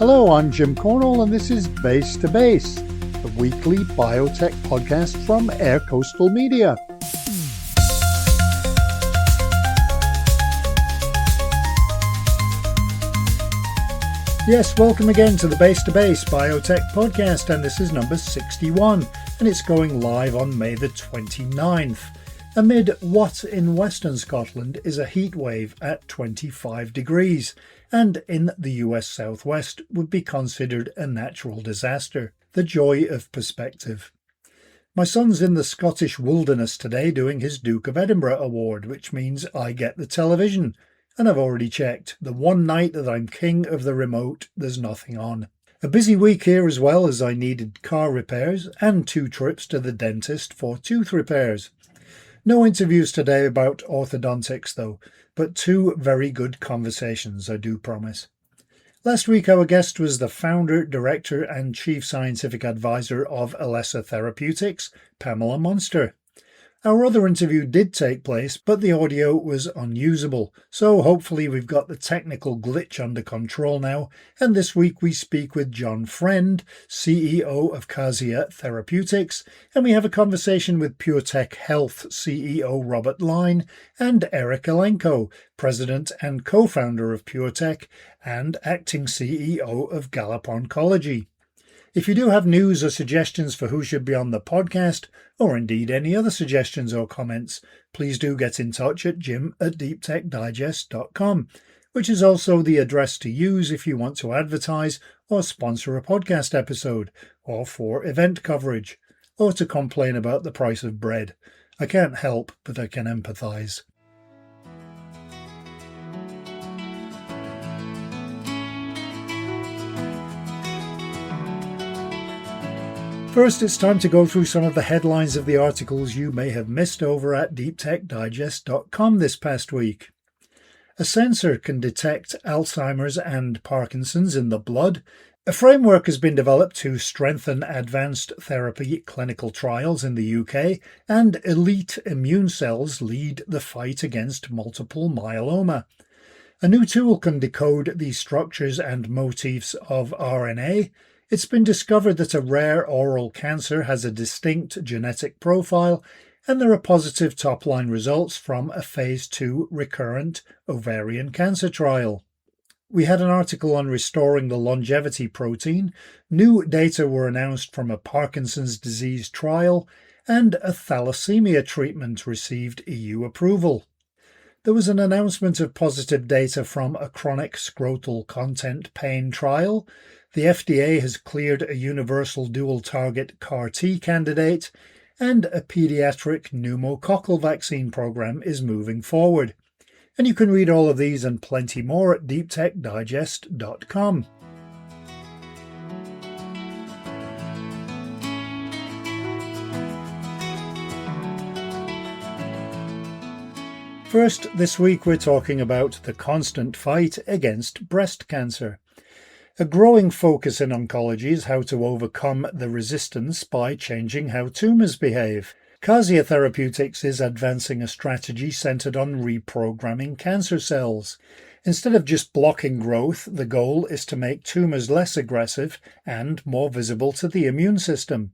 Hello, I'm Jim Cornell, and this is Base to Base, the weekly biotech podcast from Air Coastal Media. Yes, welcome again to the Base to Base biotech podcast, and this is number 61, and it's going live on May the 29th, amid what in Western Scotland is a heat wave at 25 degrees, and in the US Southwest would be considered a natural disaster. The joy of perspective. My son's in the Scottish wilderness today doing his Duke of Edinburgh award, which means I get the television. And I've already checked. The one night that I'm king of the remote, there's nothing on. A busy week here as well, as I needed car repairs and 2 trips to the dentist for tooth repairs. No interviews today about orthodontics though, but 2 very good conversations, I do promise. Last week our guest was the founder, director and chief scientific advisor of Kazia Therapeutics, Pamela Munster. Our other interview did take place, but the audio was unusable, so hopefully we've got the technical glitch under control now, and this week we speak with John Friend, CEO of Kazia Therapeutics, and we have a conversation with PureTech Health CEO Robert Lyne and Eric Elenko, president and co-founder of PureTech and acting CEO of Gallop Oncology. If you do have news or suggestions for who should be on the podcast, or indeed any other suggestions or comments, please do get in touch at jim@deeptechdigest.com, which is also the address to use if you want to advertise or sponsor a podcast episode, or for event coverage, or to complain about the price of bread. I can't help, but I can empathise. First, it's time to go through some of the headlines of the articles you may have missed over at deeptechdigest.com this past week. A sensor can detect Alzheimer's and Parkinson's in the blood. A framework has been developed to strengthen advanced therapy clinical trials in the UK, and elite immune cells lead the fight against multiple myeloma. A new tool can decode the structures and motifs of RNA. It's been discovered that a rare oral cancer has a distinct genetic profile, and there are positive top-line results from a phase 2 recurrent ovarian cancer trial. We had an article on restoring the longevity protein, new data were announced from a Parkinson's disease trial, and a thalassemia treatment received EU approval. There was an announcement of positive data from a chronic scrotal content pain trial. The FDA has cleared a universal dual-target CAR-T candidate, and a pediatric pneumococcal vaccine program is moving forward. And you can read all of these and plenty more at deeptechdigest.com. First, this week we're talking about the constant fight against breast cancer. A growing focus in oncology is how to overcome the resistance by changing how tumours behave. Kazia Therapeutics is advancing a strategy centred on reprogramming cancer cells. Instead of just blocking growth, the goal is to make tumours less aggressive and more visible to the immune system.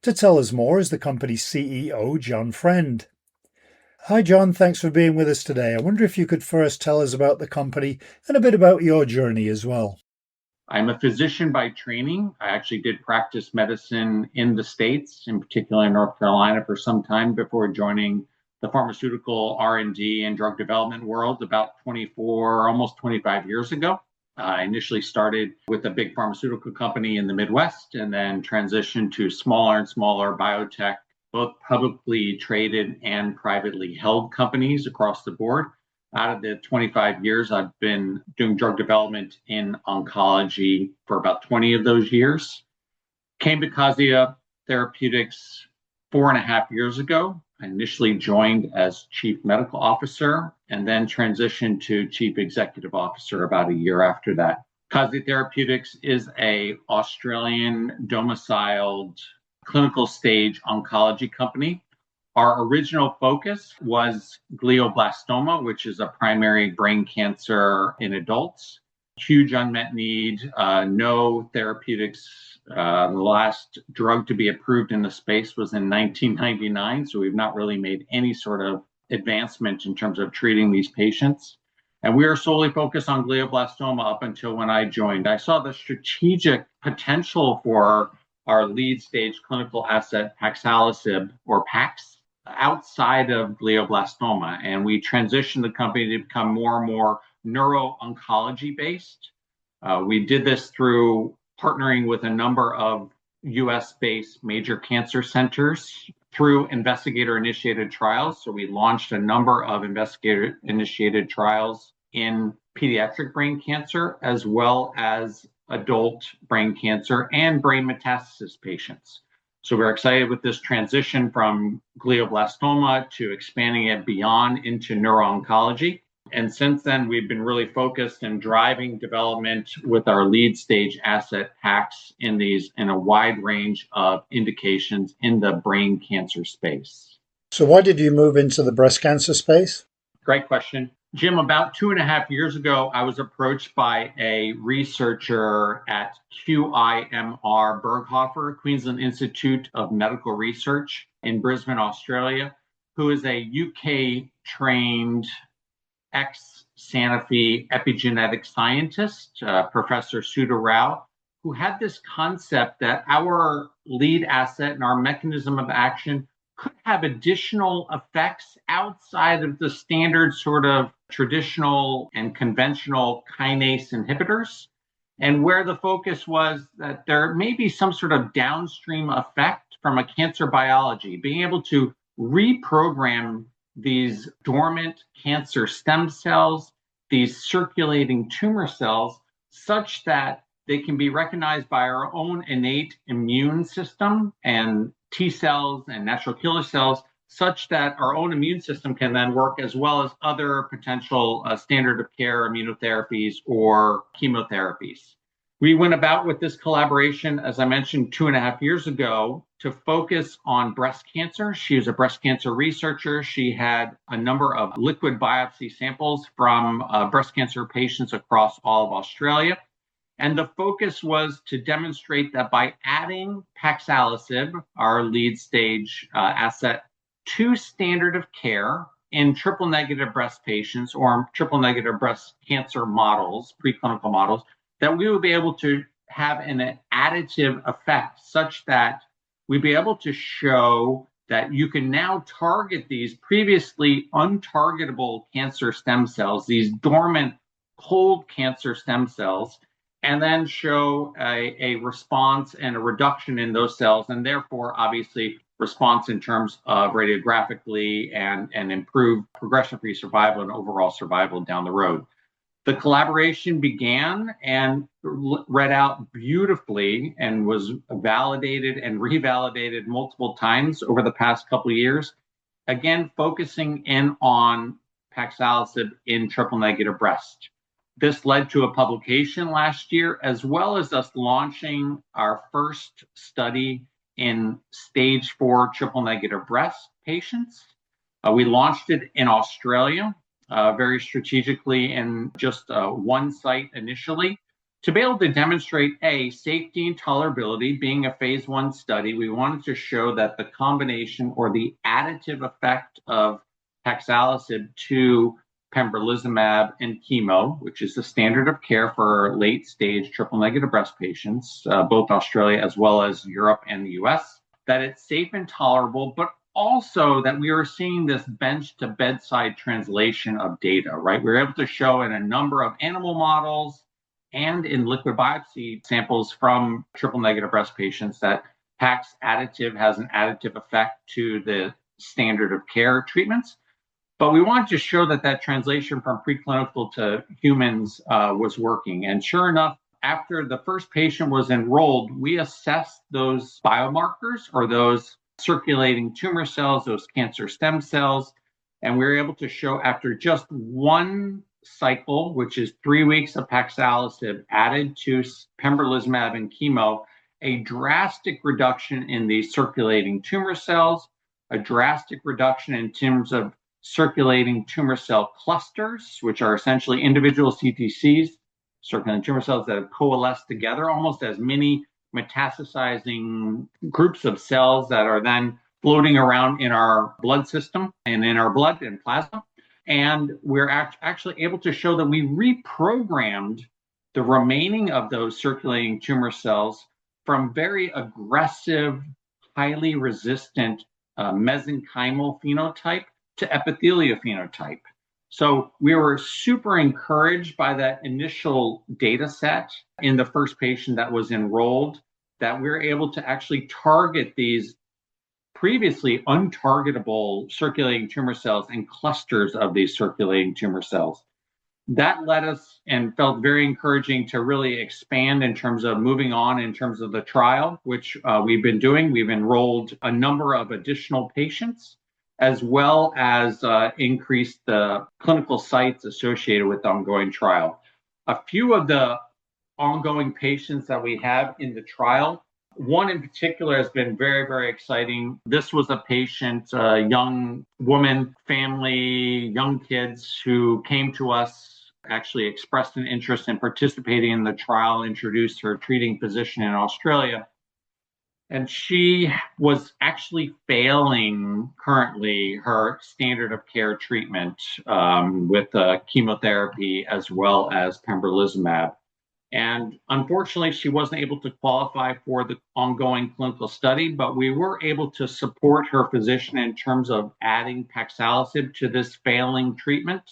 To tell us more is the company's CEO, John Friend. Hi John, thanks for being with us today. I wonder if you could first tell us about the company and a bit about your journey as well. I'm a physician by training. I actually did practice medicine in the States, in particular in North Carolina, for some time before joining the pharmaceutical R&D and drug development world about 24, almost 25 years ago. I initially started with a big pharmaceutical company in the Midwest and then transitioned to smaller and smaller biotech, both publicly traded and privately held companies across the board. Out of the 25 years, I've been doing drug development in oncology for about 20 of those years. Came to Kazia Therapeutics 4.5 years ago. I initially joined as chief medical officer and then transitioned to chief executive officer about a year after that. Kazia Therapeutics is an Australian domiciled clinical stage oncology company. Our original focus was glioblastoma, which is a primary brain cancer in adults. huge unmet need, no therapeutics. The last drug to be approved in the space was in 1999, so we've not really made any sort of advancement in terms of treating these patients. And we are solely focused on glioblastoma up until when I joined. I saw the strategic potential for our lead stage clinical asset, Paxalicib, or Pax, outside of glioblastoma. And we transitioned the company to become more and more neuro-oncology based. We did this through partnering with a number of US-based major cancer centers through investigator-initiated trials. So we launched a number of investigator-initiated trials in pediatric brain cancer, as well as adult brain cancer and brain metastasis patients. So we're excited with this transition from glioblastoma to expanding it beyond into neuro-oncology. And since then, we've been really focused in driving development with our lead stage asset Pax in a wide range of indications in the brain cancer space. So why did you move into the breast cancer space? Great question. Jim, about 2.5 years ago, I was approached by a researcher at QIMR Berghofer, Queensland Institute of Medical Research in Brisbane, Australia, who is a UK-trained ex-Sanofi epigenetic scientist, Professor Sudha Rao, who had this concept that our lead asset and our mechanism of action could have additional effects outside of the standard sort of traditional and conventional kinase inhibitors, and where the focus was that there may be some sort of downstream effect from a cancer biology, being able to reprogram these dormant cancer stem cells, these circulating tumor cells, such that they can be recognized by our own innate immune system and T cells and natural killer cells, such that our own immune system can then work as well as other potential standard of care immunotherapies or chemotherapies. We went about with this collaboration, as I mentioned, 2.5 years ago, to focus on breast cancer. She was a breast cancer researcher. She had a number of liquid biopsy samples from breast cancer patients across all of Australia. And the focus was to demonstrate that by adding Paxalicib, our lead stage asset, to standard of care in triple negative breast patients or triple negative breast cancer models, preclinical models, that we would be able to have an additive effect such that we'd be able to show that you can now target these previously untargetable cancer stem cells, these dormant cold cancer stem cells, and then show a response and a reduction in those cells, and therefore, obviously, response in terms of radiographically and improved progression-free survival and overall survival down the road. The collaboration began and read out beautifully and was validated and revalidated multiple times over the past couple of years, again, focusing in on Paxalicib in triple negative breast. This led to a publication last year, as well as us launching our first study in stage 4 triple negative breast patients. We launched it in Australia, very strategically in just one site initially, to be able to demonstrate safety and tolerability. Being a phase 1 study, we wanted to show that the combination or the additive effect of Paxalicib to pembrolizumab and chemo, which is the standard of care for late stage triple negative breast patients, both Australia as well as Europe and the US, that it's safe and tolerable, but also that we were seeing this bench to bedside translation of data, right? We were able to show in a number of animal models and in liquid biopsy samples from triple negative breast patients that Pax additive has an additive effect to the standard of care treatments. But we wanted to show that that translation from preclinical to humans was working. And sure enough, after the first patient was enrolled, we assessed those biomarkers or those circulating tumor cells, those cancer stem cells. And we were able to show after just one cycle, which is 3 weeks of Paxalicib added to pembrolizumab and chemo, a drastic reduction in the circulating tumor cells, a drastic reduction in terms of circulating tumor cell clusters, which are essentially individual CTCs, circulating tumor cells that have coalesced together, almost as mini metastasizing groups of cells that are then floating around in our blood system and in our blood and plasma. And we're actually able to show that we reprogrammed the remaining of those circulating tumor cells from very aggressive, highly resistant mesenchymal phenotype to epithelial phenotype. So we were super encouraged by that initial data set in the first patient that was enrolled, that we were able to actually target these previously untargetable circulating tumor cells and clusters of these circulating tumor cells. That led us and felt very encouraging to really expand in terms of moving on in terms of the trial, which we've been doing. We've enrolled a number of additional patients, as well as increased the clinical sites associated with the ongoing trial. A few of the ongoing patients that we have in the trial, one in particular has been very, very exciting. This was a patient, a young woman, family, young kids who came to us, actually expressed an interest in participating in the trial, introduced her treating physician in Australia. And she was actually failing currently her standard of care treatment with chemotherapy as well as pembrolizumab. And unfortunately, she wasn't able to qualify for the ongoing clinical study, but we were able to support her physician in terms of adding paxilosib to this failing treatment.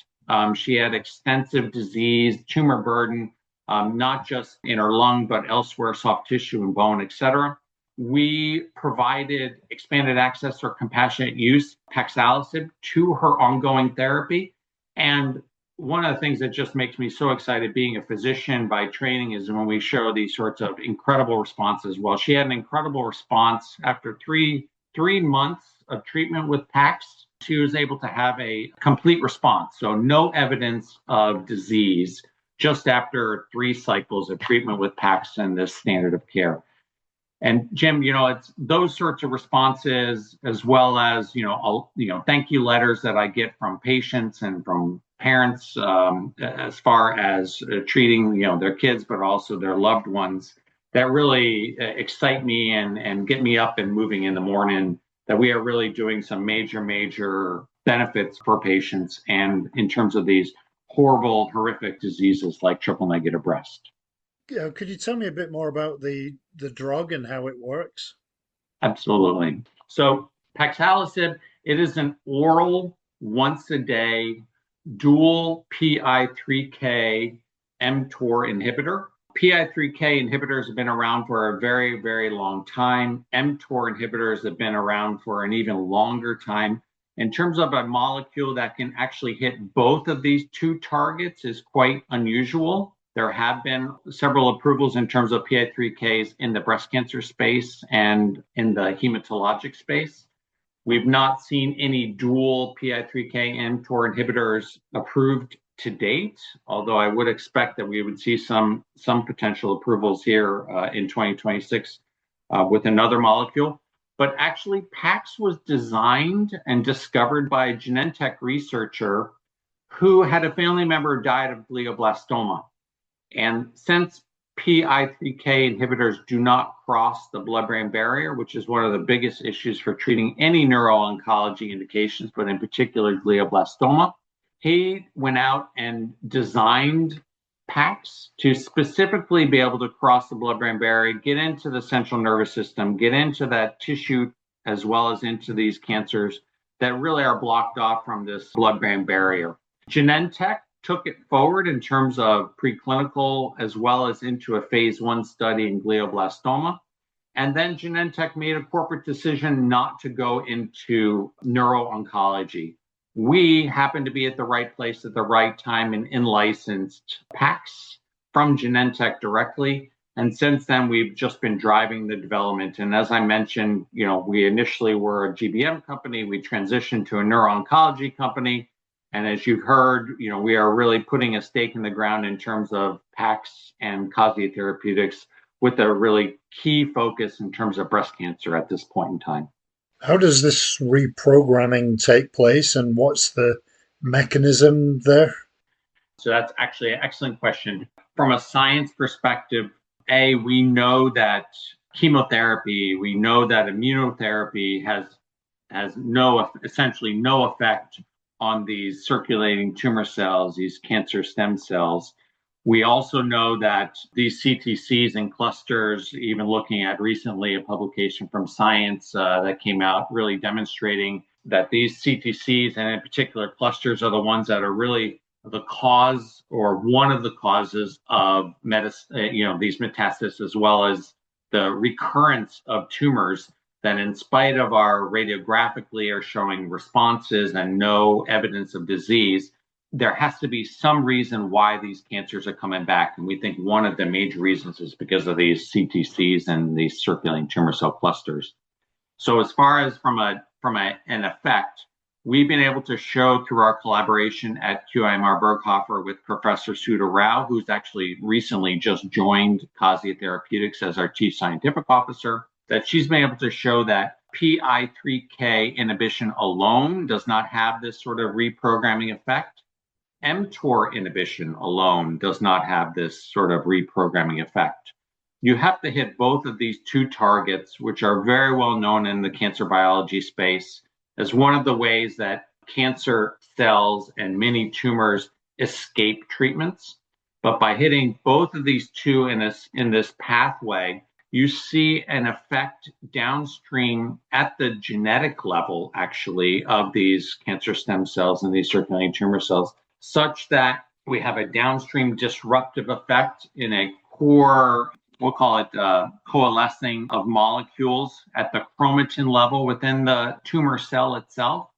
She had extensive disease, tumor burden, not just in her lung, but elsewhere, soft tissue and bone, et cetera. We provided expanded access or compassionate use paxilosib to her ongoing therapy. And one of the things that just makes me so excited being a physician by training is when we show these sorts of incredible responses. Well, she had an incredible response after three months of treatment with Pax. She was able to have a complete response. So no evidence of disease just after 3 cycles of treatment with Pax and this standard of care. And Jim, it's those sorts of responses, as well as, thank you letters that I get from patients and from parents as far as treating, their kids, but also their loved ones, that really excite me and get me up and moving in the morning, that we are really doing some major benefits for patients and in terms of these horrible, horrific diseases like triple negative breast. Could you tell me a bit more about the drug and how it works? Absolutely. So paxilosib, it is an oral, once a day, dual PI3K mTOR inhibitor. PI3K inhibitors have been around for a very, very long time. mTOR inhibitors have been around for an even longer time. In terms of a molecule that can actually hit both of these 2 targets is quite unusual. There have been several approvals in terms of PI3Ks in the breast cancer space and in the hematologic space. We've not seen any dual PI3K mTOR inhibitors approved to date, although I would expect that we would see some potential approvals here in 2026 with another molecule. But actually, Pax was designed and discovered by a Genentech researcher who had a family member who died of glioblastoma. And since PI3K inhibitors do not cross the blood-brain barrier, which is one of the biggest issues for treating any neuro-oncology indications, but in particular glioblastoma, he went out and designed Pax to specifically be able to cross the blood-brain barrier, get into the central nervous system, get into that tissue, as well as into these cancers that really are blocked off from this blood-brain barrier. Genentech took it forward in terms of preclinical as well as into a phase 1 study in glioblastoma. And then Genentech made a corporate decision not to go into neuro-oncology. We happened to be at the right place at the right time and in-licensed Pax from Genentech directly. And since then, we've just been driving the development. And as I mentioned, we initially were a GBM company. We transitioned to a neuro-oncology company. And as you've heard, we are really putting a stake in the ground in terms of Pax and Kazia Therapeutics with a really key focus in terms of breast cancer at this point in time. How does this reprogramming take place and what's the mechanism there? So that's actually an excellent question. from a science perspective, we know that chemotherapy, we know that immunotherapy has essentially no effect on these circulating tumor cells, these cancer stem cells. We also know that these CTCs and clusters, even looking at recently a publication from Science that came out really demonstrating that these CTCs and in particular clusters are the ones that are really the cause or one of the causes of these metastases, as well as the recurrence of tumors that in spite of our radiographically are showing responses and no evidence of disease, there has to be some reason why these cancers are coming back. And we think one of the major reasons is because of these CTCs and these circulating tumor cell clusters. So as far as from an effect, we've been able to show through our collaboration at QIMR Berghofer with Professor Sudha Rao, who's actually recently just joined Kazia Therapeutics as our Chief Scientific Officer, that she's been able to show that PI3K inhibition alone does not have this sort of reprogramming effect. mTOR inhibition alone does not have this sort of reprogramming effect. You have to hit both of these two targets, which are very well known in the cancer biology space, as one of the ways that cancer cells and many tumors escape treatments. But by hitting both of these two in this pathway, you see an effect downstream at the genetic level, actually, of these cancer stem cells and these circulating tumor cells, such that we have a downstream disruptive effect in a core, we'll call it coalescing of molecules at the chromatin level within the tumor cell itself,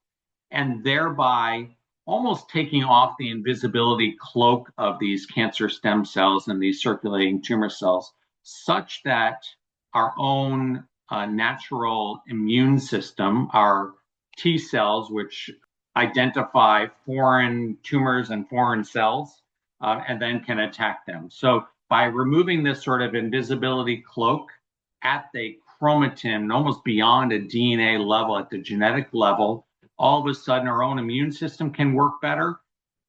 and thereby almost taking off the invisibility cloak of these cancer stem cells and these circulating tumor cells, such that our own natural immune system, our T cells, which identify foreign tumors and foreign cells, and then can attack them. So by removing this sort of invisibility cloak at the chromatin, almost beyond a DNA level, at the genetic level, all of a sudden our own immune system can work better,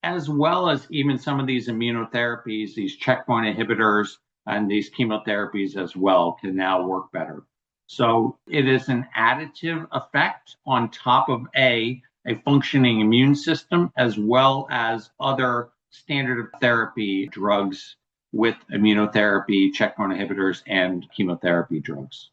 as well as even some of these immunotherapies, these checkpoint inhibitors, and these chemotherapies as well can now work better. So it is an additive effect on top of a functioning immune system, as well as other standard of therapy drugs with immunotherapy, checkpoint inhibitors, and chemotherapy drugs.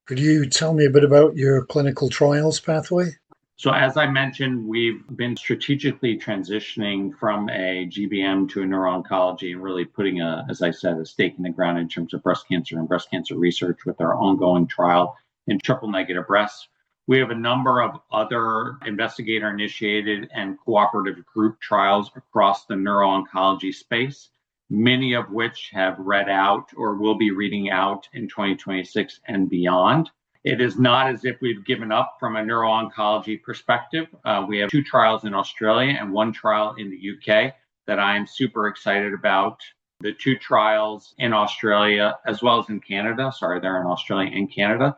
Could you tell me a bit about your clinical trials pathway? So as I mentioned, we've been strategically transitioning from a GBM to a neuro-oncology and really putting as I said, a stake in the ground in terms of breast cancer and breast cancer research with our ongoing trial in triple-negative breast. We have a number of other investigator-initiated and cooperative group trials across the neuro-oncology space, many of which have read out or will be reading out in 2026 and beyond. It is not as if we've given up from a neuro-oncology perspective. We have 2 trials in Australia and 1 trial in the UK that I'm super excited about. The 2 trials in Australia, as well as in Canada, they're in Australia and Canada.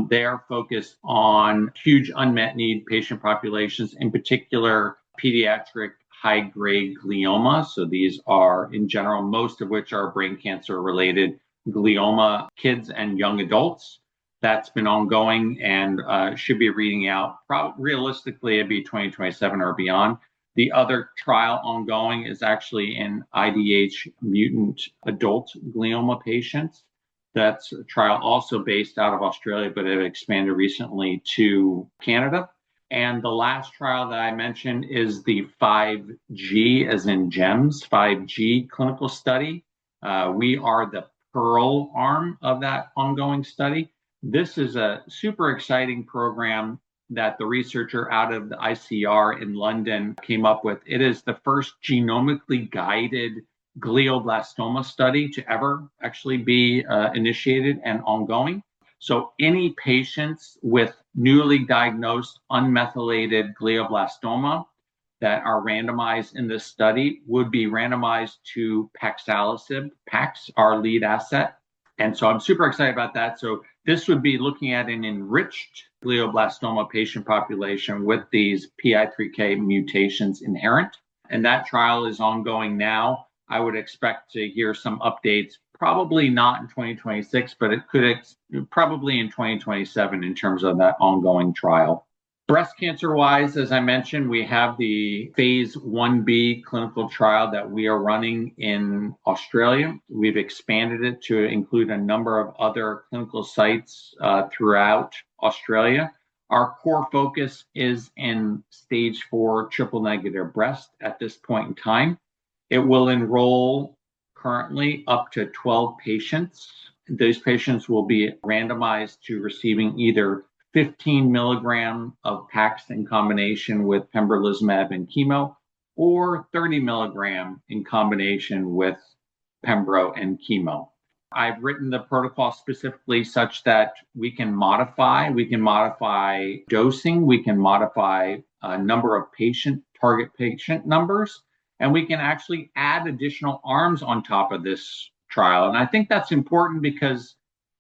They are focused on huge unmet need patient populations, in particular pediatric high-grade glioma. So these are, in general, most of which are brain cancer-related glioma, kids and young adults. That's been ongoing and should be reading out. Realistically, it'd be 2027 or beyond. The other trial ongoing is actually in IDH mutant adult glioma patients. That's a trial also based out of Australia, but it expanded recently to Canada. And the last trial that I mentioned is the 5G, as in GEMS, 5G clinical study. We are the Pearl arm of that ongoing study. This is a super exciting program that the researcher out of the ICR in London came up with. It is the first genomically guided glioblastoma study to ever actually be initiated and ongoing. So any patients with newly diagnosed unmethylated glioblastoma that are randomized in this study would be randomized to paxilosib, Pax, our lead asset. And so I'm super excited about that. So this would be looking at an enriched glioblastoma patient population with these PI3K mutations inherent. And that trial is ongoing now. I would expect to hear some updates, probably not in 2026, but it could probably in 2027 in terms of that ongoing trial. Breast cancer wise, as I mentioned, we have the phase 1B clinical trial that we are running in Australia. We've expanded it to include a number of other clinical sites throughout Australia. Our core focus is in stage 4 triple negative breast at this point in time. It will enroll currently up to 12 patients. Those patients will be randomized to receiving either 15 milligram of Pax in combination with pembrolizumab and chemo, or 30 milligram in combination with pembro and chemo. I've written the protocol specifically such that we can modify dosing, we can modify a number of target patient numbers, and we can actually add additional arms on top of this trial. And I think that's important because,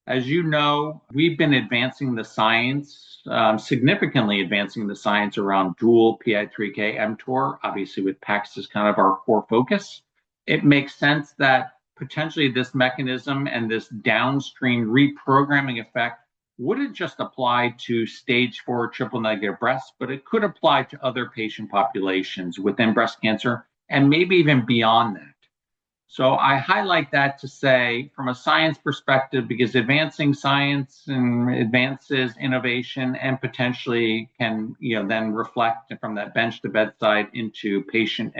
as you know, we've been advancing the science, significantly advancing the science around dual PI3K-mTOR, obviously with PAX as kind of our core focus. It makes sense that potentially this mechanism and this downstream reprogramming effect wouldn't just apply to stage 4 triple negative breast, but it could apply to other patient populations within breast cancer and maybe even beyond that. So I highlight that to say, from a science perspective, because advancing science and advances innovation and potentially can then reflect from that bench to bedside into patient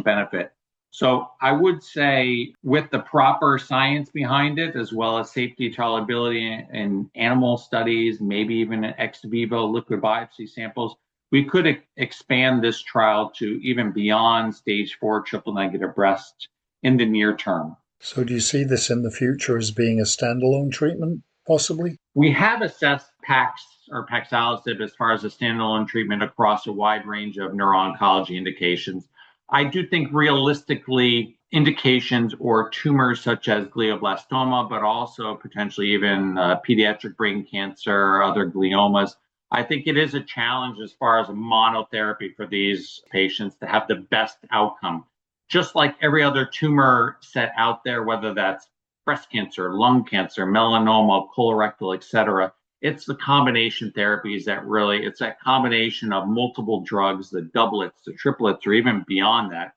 benefit. So I would say, with the proper science behind it, as well as safety, tolerability in animal studies, maybe even ex vivo liquid biopsy samples, we could expand this trial to even beyond stage 4 triple negative breast in the near term. So do you see this in the future as being a standalone treatment, possibly? We have assessed Pax or Paxilosib as far as a standalone treatment across a wide range of neuro-oncology indications. I do think realistically indications or tumors such as glioblastoma, but also potentially even pediatric brain cancer, other gliomas, I think it is a challenge as far as a monotherapy for these patients to have the best outcome. Just like every other tumor set out there, whether that's breast cancer, lung cancer, melanoma, colorectal, etc., it's the combination therapies that really, it's that combination of multiple drugs, the doublets, the triplets, or even beyond that,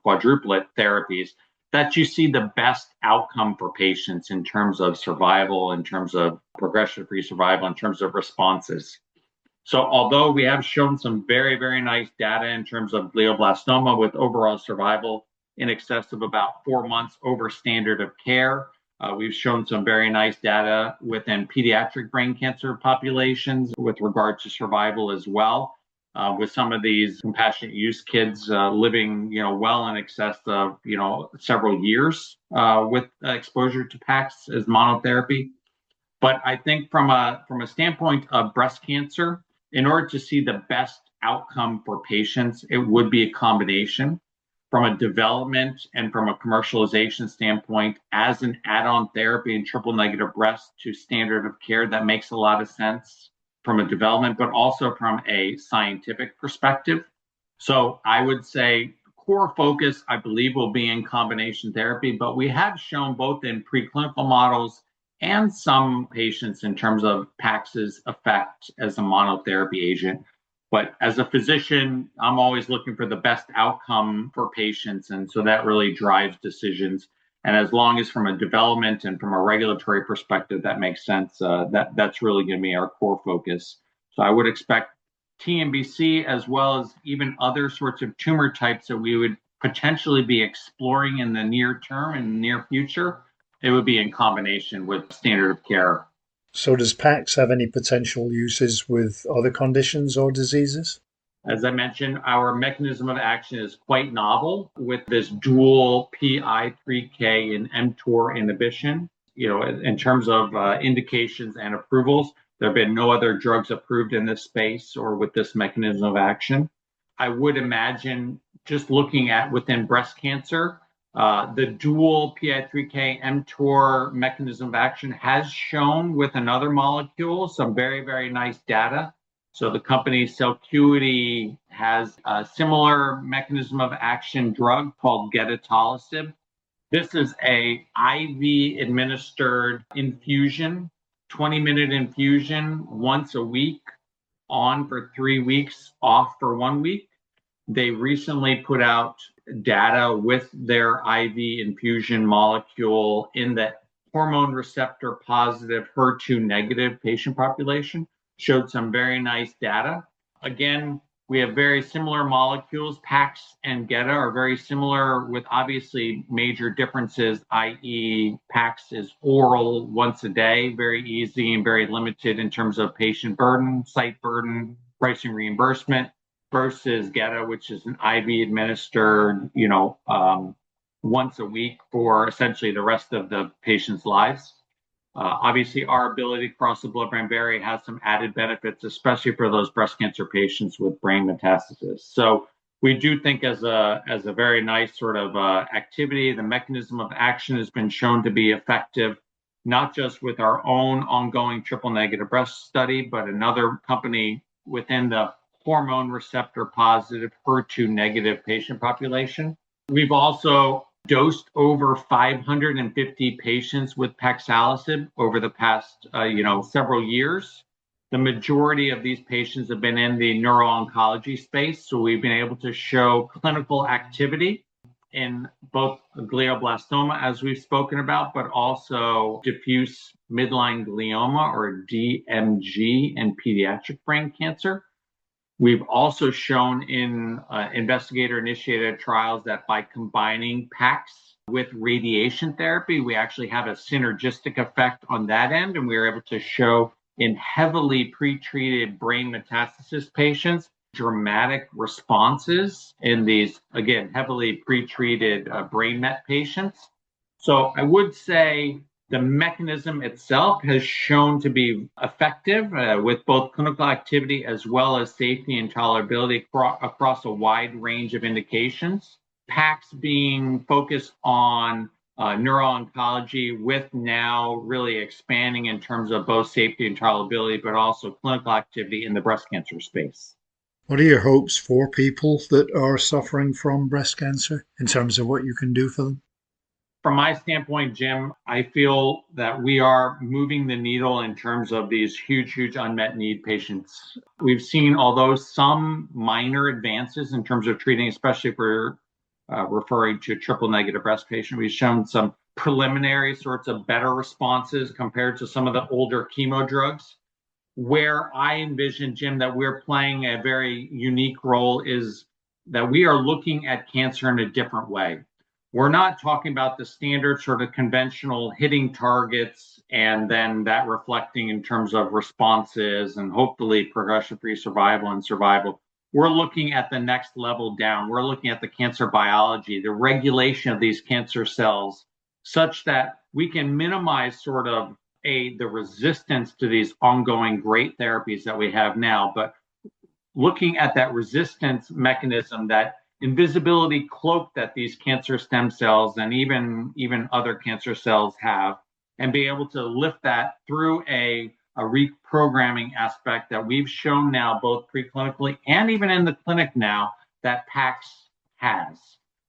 quadruplet therapies, that you see the best outcome for patients in terms of survival, in terms of progression-free survival, in terms of responses. So although we have shown some very, very nice data in terms of glioblastoma with overall survival in excess of about 4 months over standard of care, we've shown some very nice data within pediatric brain cancer populations with regard to survival as well, with some of these compassionate use kids living, well in excess of, several years with exposure to PAX as monotherapy. But I think from a standpoint of breast cancer, in order to see the best outcome for patients, it would be a combination. From a development and from a commercialization standpoint, as an add-on therapy in triple negative breast to standard of care, that makes a lot of sense from a development, but also from a scientific perspective. So I would say core focus, I believe, will be in combination therapy, but we have shown both in preclinical models and some patients in terms of PAX's effect as a monotherapy agent. But as a physician, I'm always looking for the best outcome for patients. And so that really drives decisions. And as long as from a development and from a regulatory perspective, that makes sense, that's really going to be our core focus. So I would expect TNBC, as well as even other sorts of tumor types that we would potentially be exploring in the near term and near future, it would be in combination with standard of care. So does PAX have any potential uses with other conditions or diseases? As I mentioned, our mechanism of action is quite novel with this dual PI3K and mTOR inhibition. In terms of indications and approvals, there have been no other drugs approved in this space or with this mechanism of action. I would imagine, just looking at within breast cancer, the dual PI3K mTOR mechanism of action has shown with another molecule some very, very nice data. So the company Celcuity has a similar mechanism of action drug called gedatolisib This is a IV administered infusion, 20-minute infusion once a week, on for 3 weeks, off for 1 week. They recently put out data with their IV infusion molecule in the hormone receptor positive, HER2 negative patient population, showed some very nice data. Again, we have very similar molecules. Pax and Geta are very similar with obviously major differences, i.e. Pax is oral once a day, very easy and very limited in terms of patient burden, site burden, pricing reimbursement, versus Geta, which is an IV administered, once a week for essentially the rest of the patient's lives. Obviously, our ability to cross the blood-brain barrier has some added benefits, especially for those breast cancer patients with brain metastasis. So we do think as a very nice sort of activity, the mechanism of action has been shown to be effective, not just with our own ongoing triple-negative breast study, but another company within the hormone receptor positive, HER2 negative patient population. We've also dosed over 550 patients with paxilosib over the past, several years. The majority of these patients have been in the neuro-oncology space, so we've been able to show clinical activity in both glioblastoma, as we've spoken about, but also diffuse midline glioma, or DMG, and pediatric brain cancer. We've also shown in investigator-initiated trials that by combining PAX with radiation therapy, we actually have a synergistic effect on that end, and we were able to show in heavily pretreated brain metastasis patients dramatic responses in these, again, heavily pretreated brain met patients. So I would say the mechanism itself has shown to be effective with both clinical activity as well as safety and tolerability across a wide range of indications. PAX being focused on neuro-oncology, with now really expanding in terms of both safety and tolerability, but also clinical activity in the breast cancer space. What are your hopes for people that are suffering from breast cancer in terms of what you can do for them? From my standpoint, Jim, I feel that we are moving the needle in terms of these huge unmet need patients. We've seen, although some minor advances in terms of treating, especially for referring to triple negative breast patient, we've shown some preliminary sorts of better responses compared to some of the older chemo drugs. Where I envision, Jim, that we're playing a very unique role is that we are looking at cancer in a different way. We're not talking about the standard sort of conventional hitting targets and then that reflecting in terms of responses and hopefully progression-free survival and survival. We're looking at the next level down. We're looking at the cancer biology, the regulation of these cancer cells, such that we can minimize sort of the resistance to these ongoing great therapies that we have now, but looking at that resistance mechanism, that invisibility cloak that these cancer stem cells and even other cancer cells have, and be able to lift that through a reprogramming aspect that we've shown now both preclinically and even in the clinic now that PAX has.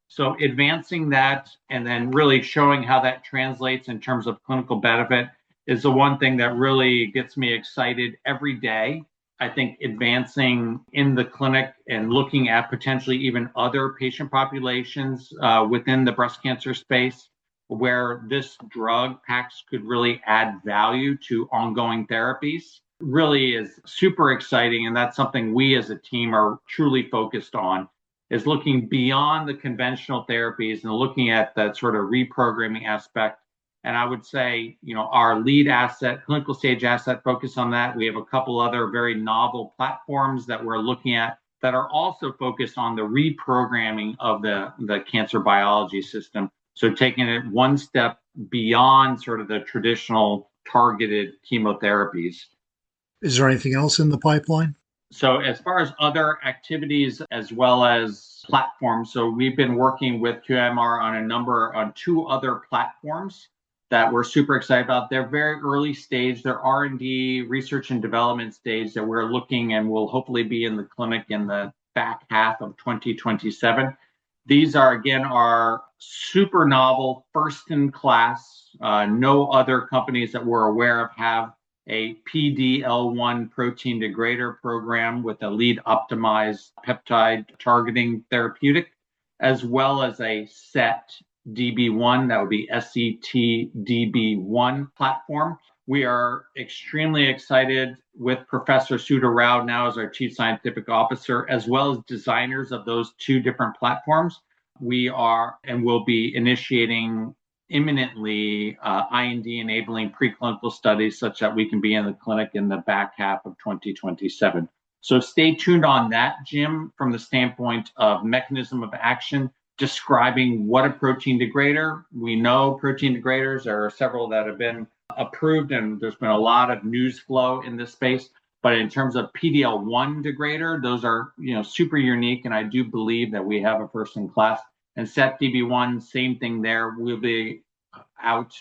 So advancing that and then really showing how that translates in terms of clinical benefit is the one thing that really gets me excited every day. I think advancing in the clinic and looking at potentially even other patient populations within the breast cancer space where this drug, PAX, could really add value to ongoing therapies really is super exciting. And that's something we as a team are truly focused on, is looking beyond the conventional therapies and looking at that sort of reprogramming aspect. And I would say, our lead asset, clinical stage asset, focus on that. We have a couple other very novel platforms that we're looking at that are also focused on the reprogramming of the cancer biology system. So taking it one step beyond sort of the traditional targeted chemotherapies. Is there anything else in the pipeline? So as far as other activities as well as platforms, so we've been working with QMR on two other platforms that we're super excited about. They're very early stage. They're R&D, research and development stage that we're looking and will hopefully be in the clinic in the back half of 2027. These are, again, our super novel, first in class. No other companies that we're aware of have a PDL1 protein degrader program with a lead optimized peptide targeting therapeutic, as well as a SET DB1, that would be SETDB1 platform. We are extremely excited with Professor Sudha Rao now as our Chief Scientific Officer, as well as designers of those two different platforms. We are and will be initiating imminently IND enabling preclinical studies such that we can be in the clinic in the back half of 2027. So stay tuned on that, Jim, from the standpoint of mechanism of action, describing what a protein degrader. We know protein degraders. There are several that have been approved, and there's been a lot of news flow in this space. But in terms of PDL1 degrader, those are super unique, and I do believe that we have a first in class. And SETDB1, same thing there. We'll be out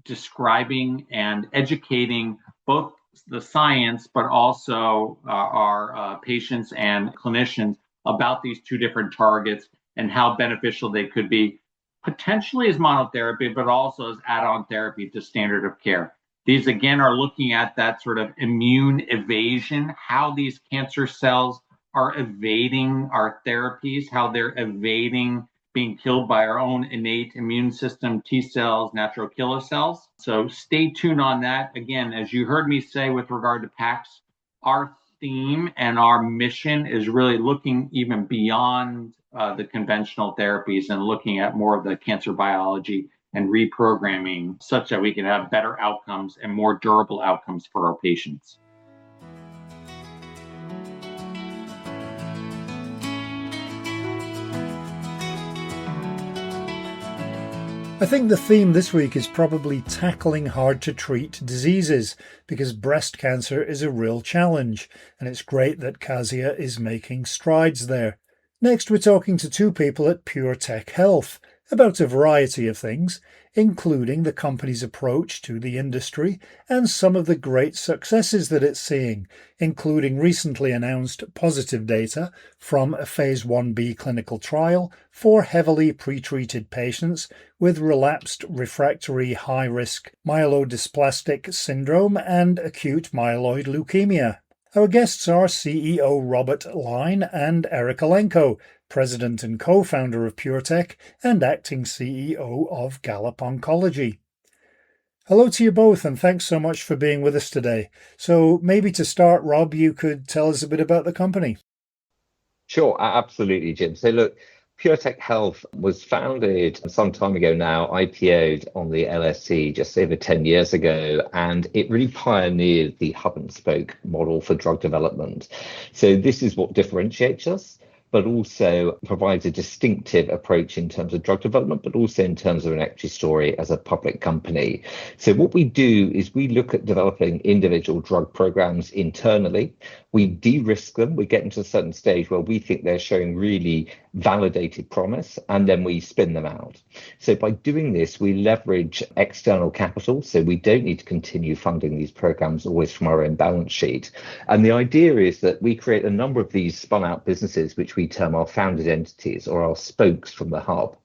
describing and educating both the science, but also our patients and clinicians about these two different targets and how beneficial they could be, potentially as monotherapy, but also as add-on therapy to standard of care. These, again, are looking at that sort of immune evasion, how these cancer cells are evading our therapies, how they're evading being killed by our own innate immune system, T cells, natural killer cells. So stay tuned on that. Again, as you heard me say with regard to PACS, our theme and our mission is really looking even beyond the conventional therapies and looking at more of the cancer biology and reprogramming such that we can have better outcomes and more durable outcomes for our patients. I think the theme this week is probably tackling hard-to-treat diseases, because breast cancer is a real challenge, and it's great that Kazia is making strides there. Next, we're talking to two people at PureTech Health about a variety of things, including the company's approach to the industry and some of the great successes that it's seeing, including recently announced positive data from a phase 1b clinical trial for heavily pretreated patients with relapsed refractory high-risk myelodysplastic syndrome and acute myeloid leukemia. Our guests are CEO Robert Lyne and Eric Elenko, President and co-founder of PureTech and acting CEO of Gallop Oncology. Hello to you both, and thanks so much for being with us today. So maybe to start, Rob, you could tell us a bit about the company. Sure, absolutely, Jim. So look, PureTech Health was founded some time ago now, IPO'd on the LSE just over 10 years ago, and it really pioneered the hub and spoke model for drug development. So this is what differentiates us, but also provides a distinctive approach in terms of drug development, but also in terms of an equity story as a public company. So what we do is we look at developing individual drug programs internally. We de-risk them. We get into a certain stage where we think they're showing really validated promise, and then we spin them out. So by doing this, we leverage external capital. So we don't need to continue funding these programs always from our own balance sheet. And the idea is that we create a number of these spun out businesses, which we term our founded entities or our spokes from the hub.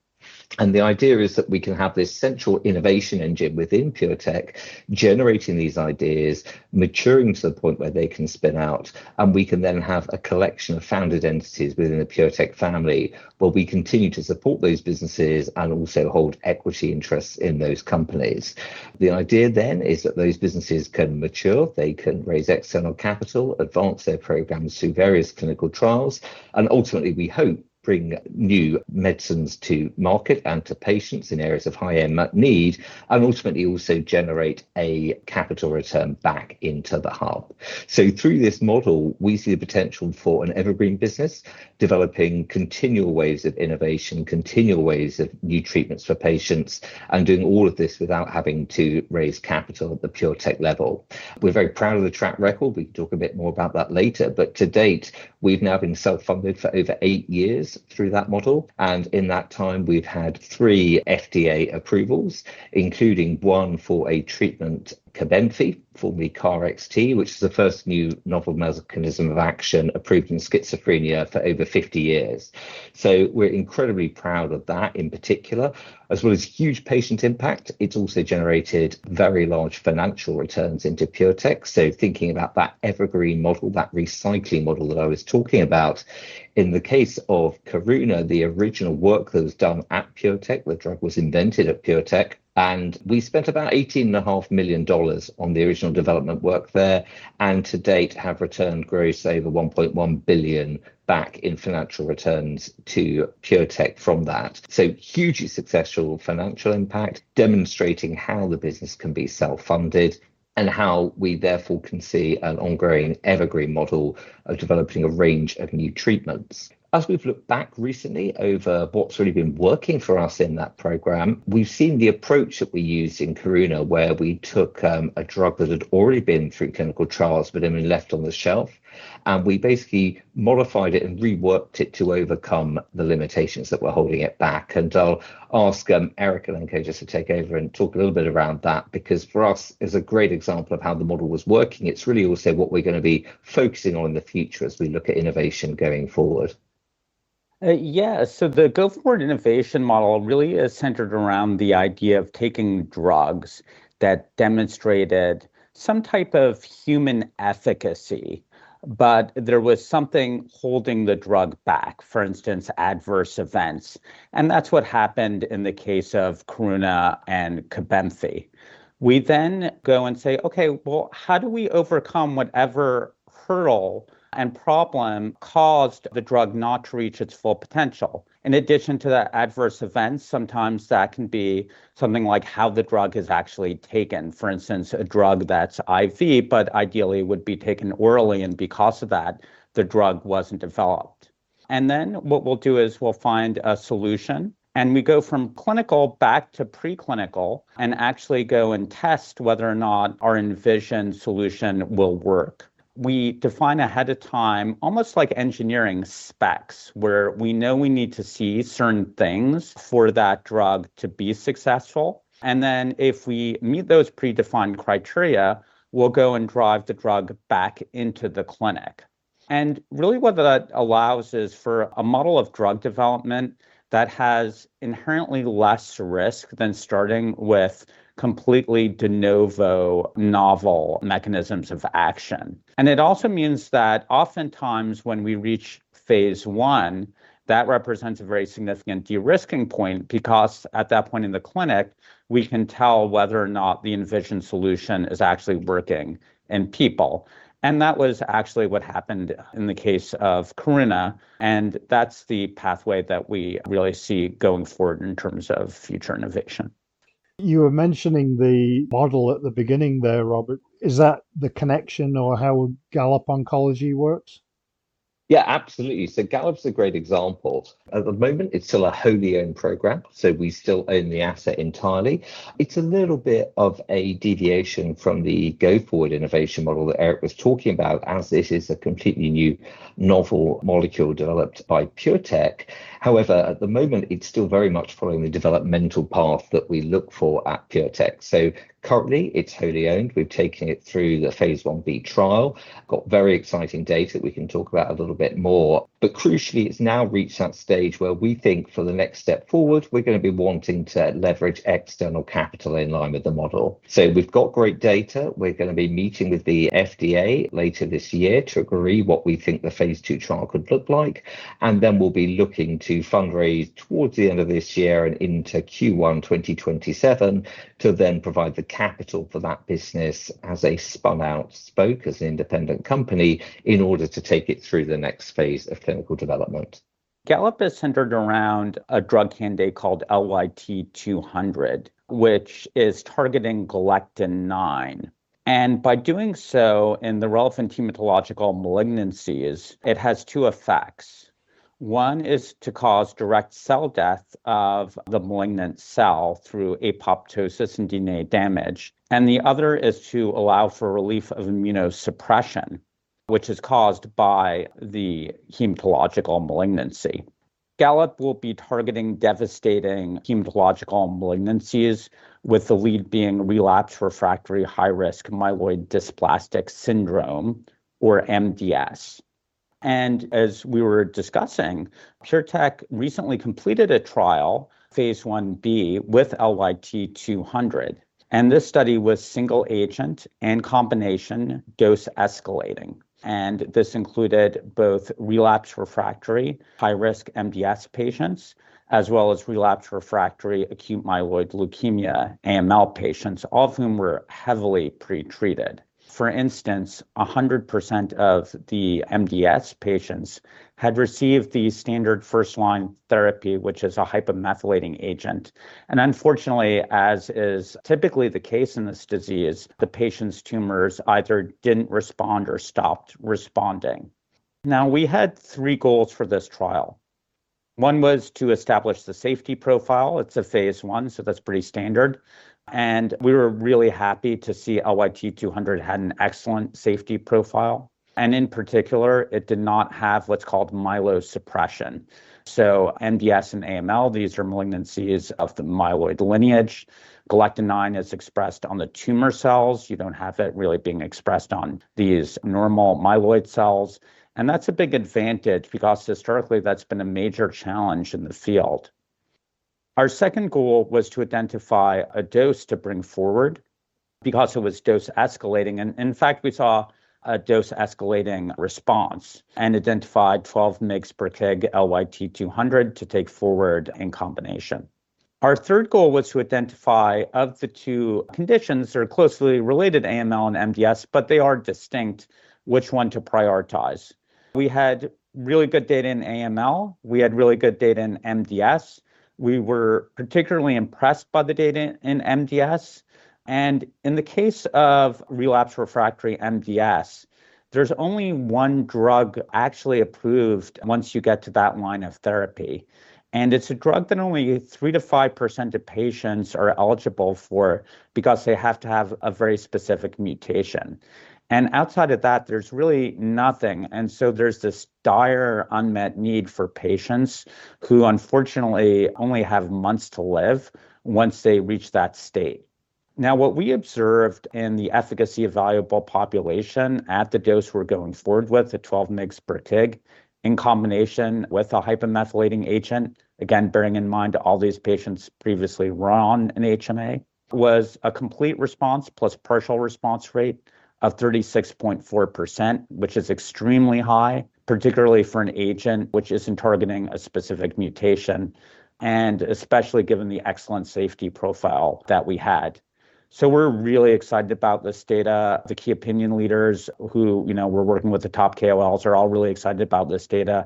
And the idea is that we can have this central innovation engine within PureTech, generating these ideas, maturing to the point where they can spin out, and we can then have a collection of founded entities within the PureTech family where we continue to support those businesses and also hold equity interests in those companies. The idea then is that those businesses can mature, they can raise external capital, advance their programs through various clinical trials, and ultimately we hope bring new medicines to market and to patients in areas of high unmet need, and ultimately also generate a capital return back into the hub. So through this model, we see the potential for an evergreen business, developing continual waves of innovation, continual ways of new treatments for patients, and doing all of this without having to raise capital at the PureTech level. We're very proud of the track record. We can talk a bit more about that later, but to date, we've now been self-funded for over 8 years through that model. And in that time, we've had 3 FDA approvals, including one for a treatment Cobenfy, formerly KarXT, which is the first new novel mechanism of action approved in schizophrenia for over 50 years. So we're incredibly proud of that in particular, as well as huge patient impact. It's also generated very large financial returns into PureTech. So thinking about that evergreen model, that recycling model that I was talking about, in the case of Karuna, the original work that was done at PureTech, the drug was invented at PureTech, and we spent about $18.5 million on the original development work there, and to date have returned gross over 1.1 billion back in financial returns to PureTech from that. So hugely successful financial impact, demonstrating how the business can be self-funded and how we therefore can see an ongoing evergreen model of developing a range of new treatments. As we've looked back recently over what's really been working for us in that program, we've seen the approach that we used in Karuna, where we took a drug that had already been through clinical trials but had been left on the shelf, and we basically modified it and reworked it to overcome the limitations that were holding it back. And I'll ask Eric Elenko just to take over and talk a little bit around that, because for us is a great example of how the model was working. It's really also what we're going to be focusing on in the future as we look at innovation going forward. So the go forward innovation model really is centered around the idea of taking drugs that demonstrated some type of human efficacy, but there was something holding the drug back, for instance, adverse events. And that's what happened in the case of Karuna and Cobenfy. We then go and say, okay, well, how do we overcome whatever hurdle and problem caused the drug not to reach its full potential? In addition to the adverse events, sometimes that can be something like how the drug is actually taken. For instance, a drug that's IV, but ideally would be taken orally, and because of that, the drug wasn't developed. And then what we'll do is we'll find a solution, and we go from clinical back to preclinical and actually go and test whether or not our envisioned solution will work. We define ahead of time, almost like engineering specs, where we know we need to see certain things for that drug to be successful. And then if we meet those predefined criteria, we'll go and drive the drug back into the clinic. And really what that allows is for a model of drug development that has inherently less risk than starting with completely de novo novel mechanisms of action. And it also means that oftentimes when we reach phase 1, that represents a very significant de-risking point, because at that point in the clinic, we can tell whether or not the envisioned solution is actually working in people. And that was actually what happened in the case of Karuna. And that's the pathway that we really see going forward in terms of future innovation. You were mentioning the model at the beginning there, Robert. Is that the connection or how Gallop Oncology works? Yeah, absolutely. So Gallup's a great example. At the moment, it's still a wholly owned program, so we still own the asset entirely. It's a little bit of a deviation from the go-forward innovation model that Eric was talking about, as this is a completely new novel molecule developed by PureTech. However, at the moment, it's still very much following the developmental path that we look for at PureTech. So currently, it's wholly owned. We've taken it through the phase 1b trial, got very exciting data that we can talk about a little bit more. But crucially, it's now reached that stage where we think for the next step forward, we're going to be wanting to leverage external capital in line with the model. So we've got great data. We're going to be meeting with the FDA later this year to agree what we think the phase 2 trial could look like. And then we'll be looking to fundraise towards the end of this year and into Q1 2027 to then provide the capital for that business as a spun out spoke, as an independent company, in order to take it through the next phase of clinical development. Gallop is centered around a drug candidate called LYT-200, which is targeting galectin-9. And by doing so in the relevant hematological malignancies, it has two effects. One is to cause direct cell death of the malignant cell through apoptosis and DNA damage. And the other is to allow for relief of immunosuppression, which is caused by the hematological malignancy. Gallop will be targeting devastating hematological malignancies, with the lead being relapsed refractory high-risk myelodysplastic syndrome, or MDS. And as we were discussing, PureTech recently completed a trial, phase 1b, with LYT-200. And this study was single agent and combination dose escalating. And this included both relapsed refractory high-risk MDS patients, as well as relapsed refractory acute myeloid leukemia, AML patients, all of whom were heavily pretreated. For instance, 100% of the MDS patients had received the standard first-line therapy, which is a hypomethylating agent. And unfortunately, as is typically the case in this disease, the patient's tumors either didn't respond or stopped responding. Now, we had 3 goals for this trial. One was to establish the safety profile. It's a phase 1, so that's pretty standard. And we were really happy to see LYT-200 had an excellent safety profile. And in particular, it did not have what's called myelosuppression. So MDS and AML, these are malignancies of the myeloid lineage. Galectin-9 is expressed on the tumor cells. You don't have it really being expressed on these normal myeloid cells. And that's a big advantage because historically that's been a major challenge in the field. Our second goal was to identify a dose to bring forward because it was dose escalating. And in fact, we saw a dose escalating response and identified 12 mg per kg LYT-200 to take forward in combination. Our third goal was to identify, of the 2 conditions that are closely related to AML and MDS, but they are distinct, which one to prioritize. We had really good data in AML. We had really good data in MDS. We were particularly impressed by the data in MDS. And in the case of relapsed refractory MDS, there's only one drug actually approved once you get to that line of therapy. And it's a drug that only 3 to 5% of patients are eligible for because they have to have a very specific mutation. And outside of that, there's really nothing. And so there's this dire unmet need for patients who unfortunately only have months to live once they reach that state. Now, what we observed in the efficacy evaluable population at the dose we're going forward with, the 12 mg per kg, in combination with a hypomethylating agent, again, bearing in mind all these patients previously were on an HMA, was a complete response plus partial response rate of 36.4%, which is extremely high, particularly for an agent which isn't targeting a specific mutation, and especially given the excellent safety profile that we had. So we're really excited about this data. The key opinion leaders who, we're working with, the top KOLs, are all really excited about this data.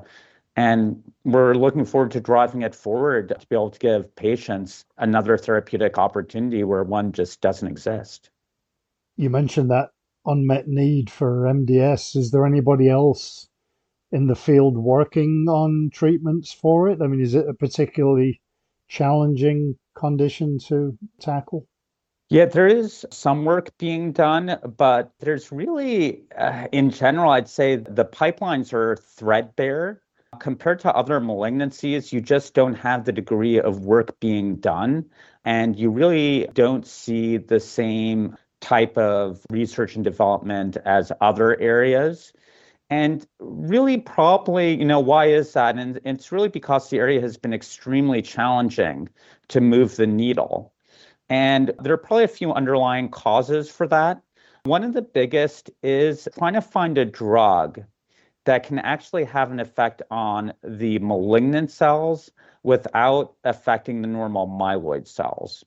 And we're looking forward to driving it forward to be able to give patients another therapeutic opportunity where one just doesn't exist. You mentioned that unmet need for MDS. Is there anybody else in the field working on treatments for it? I mean, is it a particularly challenging condition to tackle? Yeah, there is some work being done, but there's really, in general, I'd say the pipelines are threadbare. Compared to other malignancies, you just don't have the degree of work being done, and you really don't see the same type of research and development as other areas. And really, probably, why is that? And it's really because the area has been extremely challenging to move the needle. And there are probably a few underlying causes for that. One of the biggest is trying to find a drug that can actually have an effect on the malignant cells without affecting the normal myeloid cells.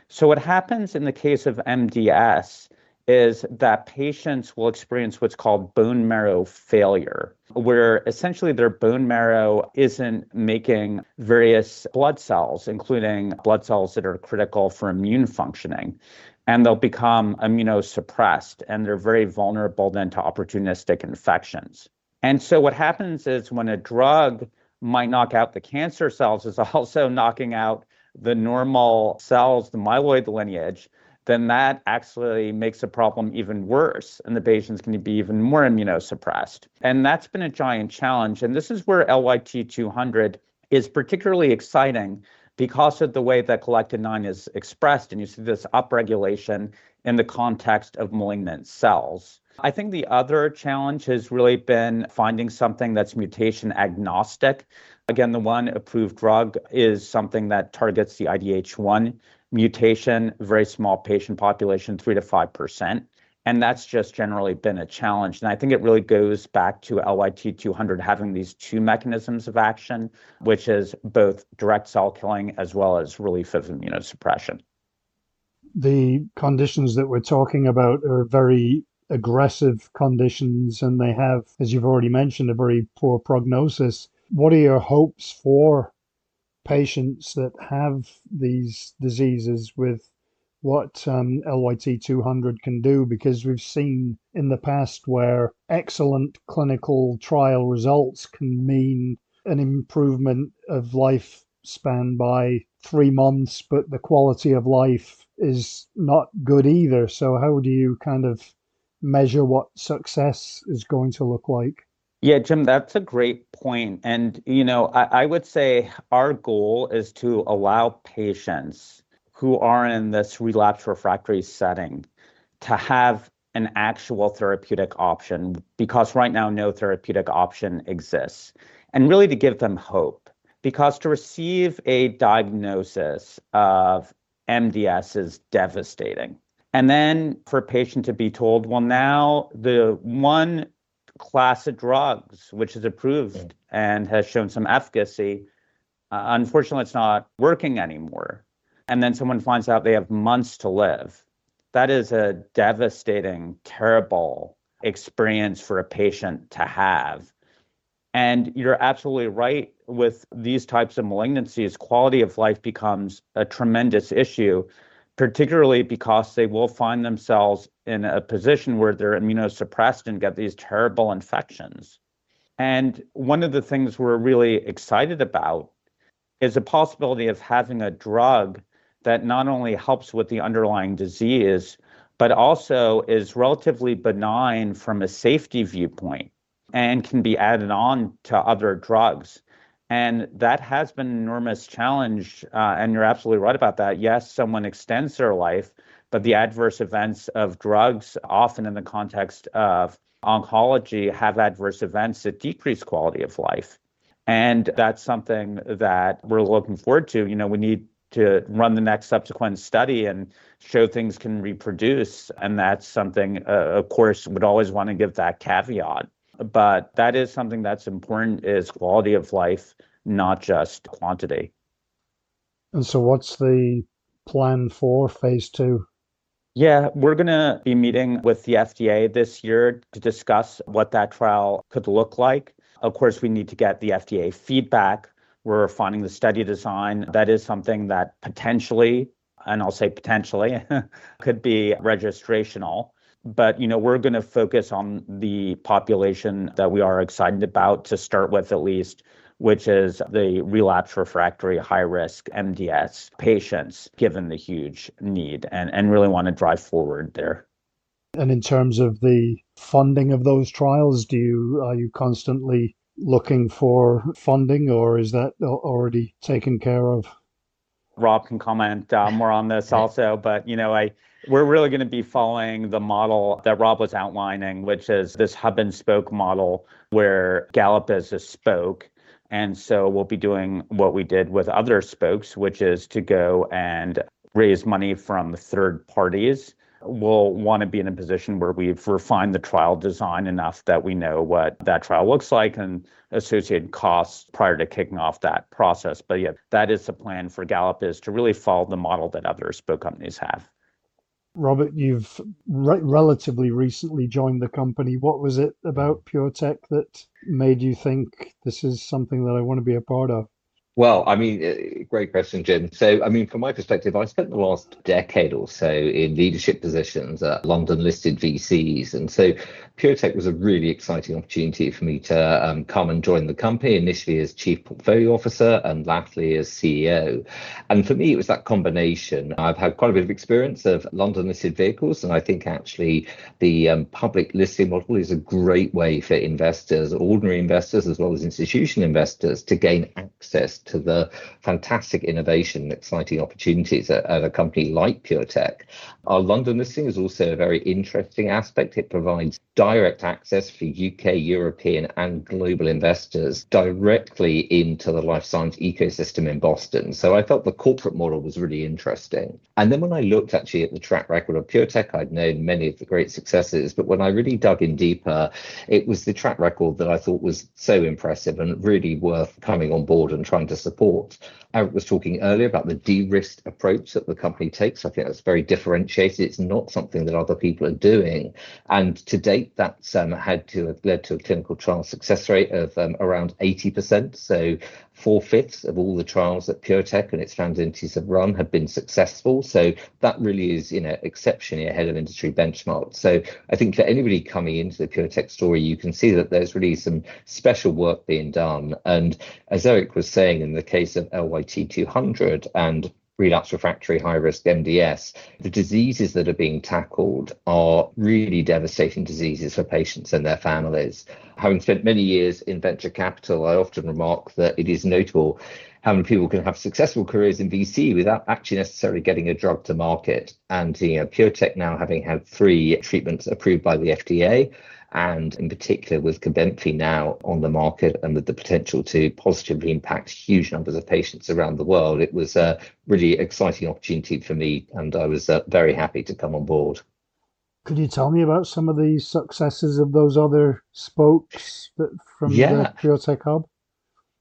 So what happens in the case of MDS is that patients will experience what's called bone marrow failure, where essentially their bone marrow isn't making various blood cells, including blood cells that are critical for immune functioning. And they'll become immunosuppressed, and they're very vulnerable then to opportunistic infections. And so what happens is when a drug might knock out the cancer cells, is also knocking out the normal cells, the myeloid lineage, then that actually makes the problem even worse, and the patient's going to be even more immunosuppressed. And that's been a giant challenge. And this is where LYT-200 is particularly exciting because of the way that galectin-9 is expressed, and you see this upregulation in the context of malignant cells. I think the other challenge has really been finding something that's mutation agnostic. Again, the one approved drug is something that targets the IDH1 mutation, very small patient population, 3 to 5%. And that's just generally been a challenge. And I think it really goes back to LYT-200 having these two mechanisms of action, which is both direct cell killing as well as relief of immunosuppression. The conditions that we're talking about are very aggressive conditions, and they have, as you've already mentioned, a very poor prognosis. What are your hopes for patients that have these diseases with what LYT-200 can do? Because we've seen in the past where excellent clinical trial results can mean an improvement of lifespan by 3 months, but the quality of life is not good either. So how do you kind of measure what success is going to look like? Yeah, Jim, that's a great point. And, I would say our goal is to allow patients who are in this relapsed refractory setting to have an actual therapeutic option, because right now no therapeutic option exists, and really to give them hope. Because to receive a diagnosis of MDS is devastating. And then for a patient to be told, well, now the one class of drugs which is approved and has shown some efficacy, unfortunately, it's not working anymore. And then someone finds out they have months to live. That is a devastating, terrible experience for a patient to have. And you're absolutely right. With these types of malignancies, quality of life becomes a tremendous issue, particularly because they will find themselves in a position where they're immunosuppressed and get these terrible infections. And one of the things we're really excited about is the possibility of having a drug that not only helps with the underlying disease, but also is relatively benign from a safety viewpoint and can be added on to other drugs. And that has been an enormous challenge. And you're absolutely right about that. Yes, someone extends their life, but the adverse events of drugs, often in the context of oncology, have adverse events that decrease quality of life. And that's something that we're looking forward to. We need to run the next subsequent study and show things can reproduce. And that's something, of course, would always want to give that caveat. But that is something that's important, is quality of life, not just quantity. And so what's the plan for phase 2? Yeah, we're going to be meeting with the FDA this year to discuss what that trial could look like. Of course, we need to get the FDA feedback. We're refining the study design. That is something that potentially, and I'll say potentially, could be registrational. But, we're going to focus on the population that we are excited about to start with, at least, which is the relapsed refractory high-risk MDS patients, given the huge need, and really want to drive forward there. And in terms of the funding of those trials, are you constantly looking for funding, or is that already taken care of? Rob can comment more on this also, but we're really going to be following the model that Rob was outlining, which is this hub and spoke model where Gallop is a spoke. And so we'll be doing what we did with other spokes, which is to go and raise money from third parties. We'll want to be in a position where we've refined the trial design enough that we know what that trial looks like and associated costs prior to kicking off that process. But yeah, that is the plan for Gallop, is to really follow the model that other spoke companies have. Robert, you've relatively recently joined the company. What was it about PureTech that made you think this is something that I want to be a part of? Well, I mean, great question, Jim. So, I mean, from my perspective, I spent the last decade or so in leadership positions at London-listed VCs. And so PureTech was a really exciting opportunity for me to come and join the company, initially as Chief Portfolio Officer and lastly as CEO. And for me, it was that combination. I've had quite a bit of experience of London-listed vehicles, and I think actually the public listing model is a great way for investors, ordinary investors, as well as institutional investors, to gain access to the fantastic innovation and exciting opportunities at a company like PureTech. Our London listing is also a very interesting aspect. It provides direct access for UK, European and global investors directly into the life science ecosystem in Boston. So I felt the corporate model was really interesting. And then when I looked actually at the track record of PureTech, I'd known many of the great successes, but when I really dug in deeper, it was the track record that I thought was so impressive and really worth coming on board and trying to support. Eric was talking earlier about the de-risked approach that the company takes. I think that's very differentiated. It's not something that other people are doing. And to date, that's led to a clinical trial success rate of around 80%. So 4/5 of all the trials that PureTech and its founded entities have run have been successful. So that really is, exceptionally ahead of industry benchmarks. So I think for anybody coming into the PureTech story, you can see that there's really some special work being done. And as Eric was saying, in the case of LYT-200 and relapsed refractory high-risk MDS, the diseases that are being tackled are really devastating diseases for patients and their families. Having spent many years in venture capital, I often remark that it is notable how many people can have successful careers in VC without actually necessarily getting a drug to market. And PureTech now having had 3 treatments approved by the FDA, and in particular with Cobenfy now on the market and with the potential to positively impact huge numbers of patients around the world, it was a really exciting opportunity for me, and I was very happy to come on board. Could you tell me about some of the successes of those other spokes from the PureTech Hub?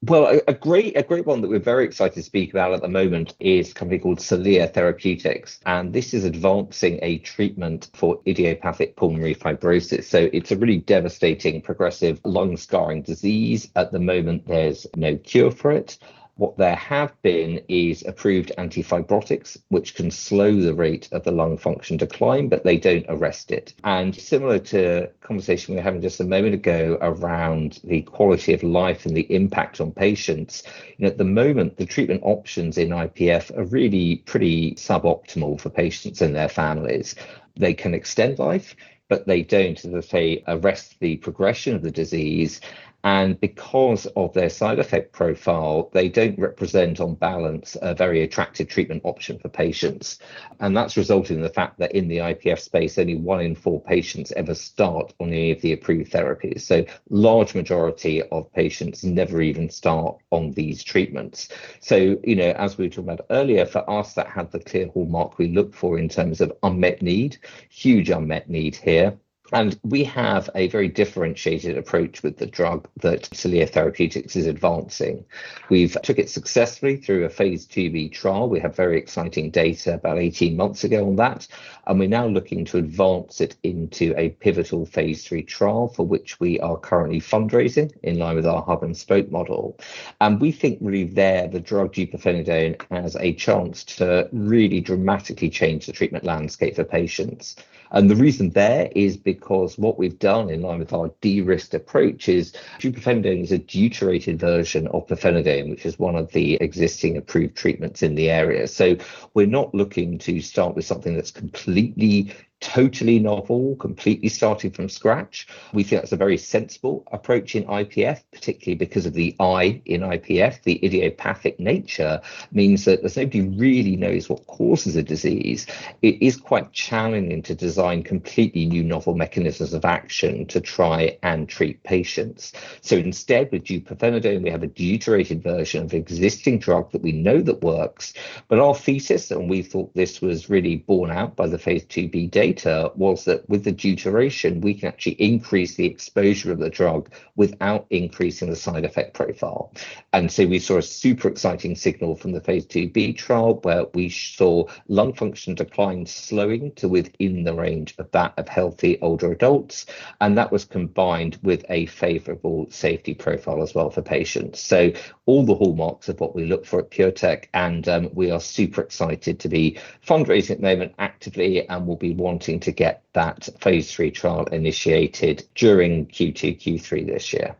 Well, a great one that we're very excited to speak about at the moment is a company called Kazia Therapeutics. And this is advancing a treatment for idiopathic pulmonary fibrosis. So it's a really devastating progressive lung scarring disease. At the moment, there's no cure for it. What there have been is approved antifibrotics, which can slow the rate of the lung function decline, but they don't arrest it. And similar to a conversation we were having just a moment ago around the quality of life and the impact on patients, at the moment, the treatment options in IPF are really pretty suboptimal for patients and their families. They can extend life, but they don't, as I say, arrest the progression of the disease. And because of their side effect profile, they don't represent on balance a very attractive treatment option for patients. And that's resulted in the fact that in the IPF space, only 1 in 4 patients ever start on any of the approved therapies. So large majority of patients never even start on these treatments. So, as we were talking about earlier, for us, that had the clear hallmark we look for in terms of unmet need, huge unmet need here. And we have a very differentiated approach with the drug that Kazia Therapeutics is advancing. We've took it successfully through a phase 2b trial. We have very exciting data about 18 months ago on that. And we're now looking to advance it into a pivotal phase 3 trial for which we are currently fundraising in line with our hub and spoke model. And we think really there, the drug deupirfenidone has a chance to really dramatically change the treatment landscape for patients. And the reason there is because what we've done in line with our de-risked approach is deupirfenidone is a deuterated version of pirfenidone, which is one of the existing approved treatments in the area. So we're not looking to start with something that's completely totally novel, completely starting from scratch. We think that's a very sensible approach in IPF, particularly because of the I in IPF. The idiopathic nature means that as nobody really knows what causes a disease, it is quite challenging to design completely new novel mechanisms of action to try and treat patients. So instead, with deupirfenidone, we have a deuterated version of existing drug that we know that works. But our thesis, and we thought this was really borne out by the phase 2b data, data was that with the deuteration, we can actually increase the exposure of the drug without increasing the side effect profile. And so we saw a super exciting signal from the phase 2b trial where we saw lung function decline slowing to within the range of that of healthy older adults. And that was combined with a favorable safety profile as well for patients. So all the hallmarks of what we look for at PureTech, and we are super excited to be fundraising at the moment actively, and we'll be wanting to get that phase 3 trial initiated during Q2, Q3 this year.